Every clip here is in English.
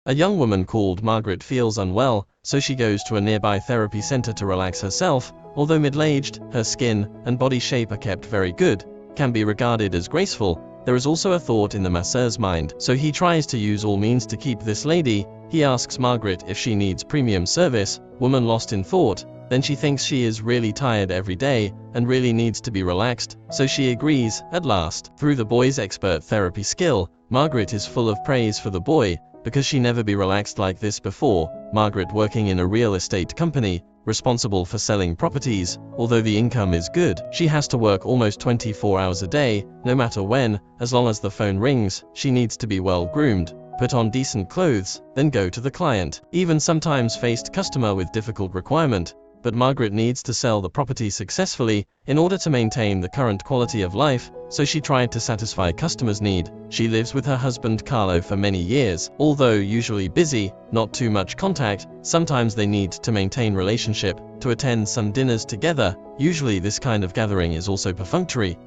A young woman called Margaret feels unwell, so she goes to a nearby therapy center to relax herself. Although middle-aged, her skin and body shape are kept very good, can be regarded as graceful. There is also a thought in the masseur's mind, so he tries to use all means to keep this lady. He asks Margaret if she needs premium service. Woman lost in thought. Then she thinks she is really tired every day and really needs to be relaxed, so she agrees at last. Through the boy's expert therapy skill, Margaret is full of praise for the boy, because she never be relaxed like this before. Margaret working in a real estate company, responsible for selling properties. Although the income is good, she has to work almost 24 hours a day, no matter when. As long as the phone rings, she needs to be well groomed, put on decent clothes, then go to the client. Even sometimes faced customer with difficult requirement, but Margaret needs to sell the property successfully in order to maintain the current quality of life, so she tried to satisfy customers' need. She lives with her husband Carlo for many years. Although usually busy, not too much contact, sometimes they need to maintain relationship, to attend some dinners together. Usually this kind of gathering is also perfunctory.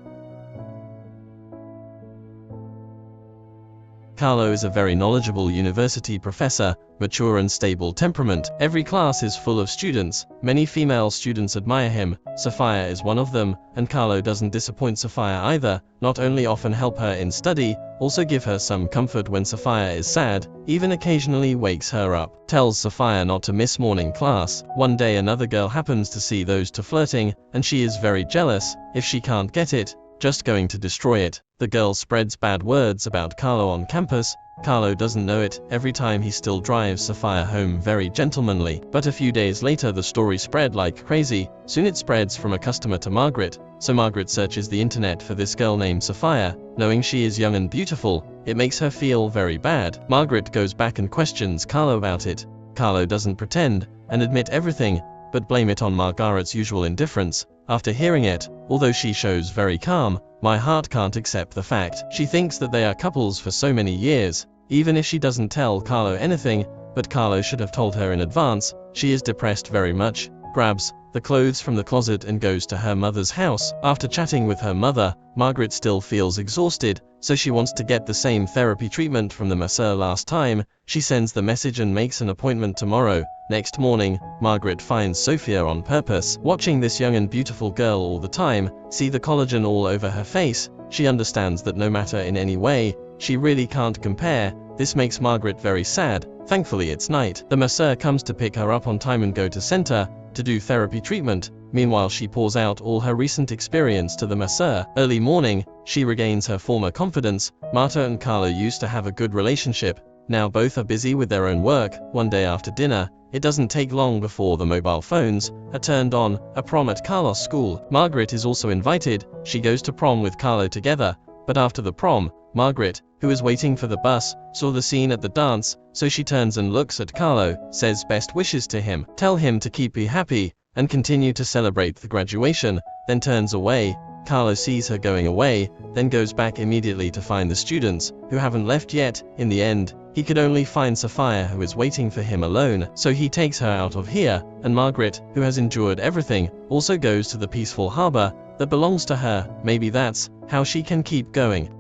Carlo is a very knowledgeable university professor, mature and stable temperament. Every class is full of students. Many female students admire him. Sophia is one of them, and Carlo doesn't disappoint Sophia either. Not only often help her in study, also give her some comfort when Sophia is sad, even occasionally wakes her up. Tells Sophia not to miss morning class. One day another girl happens to see those two flirting, and she is very jealous. If she can't get it, just going to destroy it. The girl spreads bad words about Carlo on campus. Carlo doesn't know it. Every time he still drives Sophia home very gentlemanly. But a few days later the story spread like crazy. Soon it spreads from a customer to Margaret. So Margaret searches the internet for this girl named Sophia. Knowing she is young and beautiful, it makes her feel very bad. Margaret goes back and questions Carlo about it. Carlo doesn't pretend and admit everything, but blame it on Margaret's usual indifference. After hearing it, although she shows very calm, my heart can't accept the fact. She thinks that they are couples for so many years, even if she doesn't tell Carlo anything, but Carlo should have told her in advance. She is depressed very much, grabs the clothes from the closet and goes to her mother's house. After chatting with her mother, Margaret still feels exhausted, so she wants to get the same therapy treatment from the masseur last time. She sends the message and makes an appointment tomorrow. Next morning, Margaret finds Sophia on purpose, watching this young and beautiful girl all the time, see the collagen all over her face. She understands that no matter in any way, she really can't compare. This makes Margaret very sad. Thankfully it's night. The masseur comes to pick her up on time and go to center to do therapy treatment. Meanwhile she pours out all her recent experience to the masseur. Early morning, she regains her former confidence. Marta and Carlo used to have a good relationship. Now both are busy with their own work. One day after dinner, it doesn't take long before the mobile phones are turned on. A prom at Carlo's school. Margaret is also invited. She goes to prom with Carlo together, but after the prom, Margaret, who is waiting for the bus, saw the scene at the dance, so she turns and looks at Carlo, says best wishes to him, tell him to keep happy, and continue to celebrate the graduation, then turns away. Carlo sees her going away, then goes back immediately to find the students, who haven't left yet. In the end, he could only find Sophia, who is waiting for him alone, so he takes her out of here, and Margaret, who has endured everything, also goes to the peaceful harbor that belongs to her. Maybe that's how she can keep going.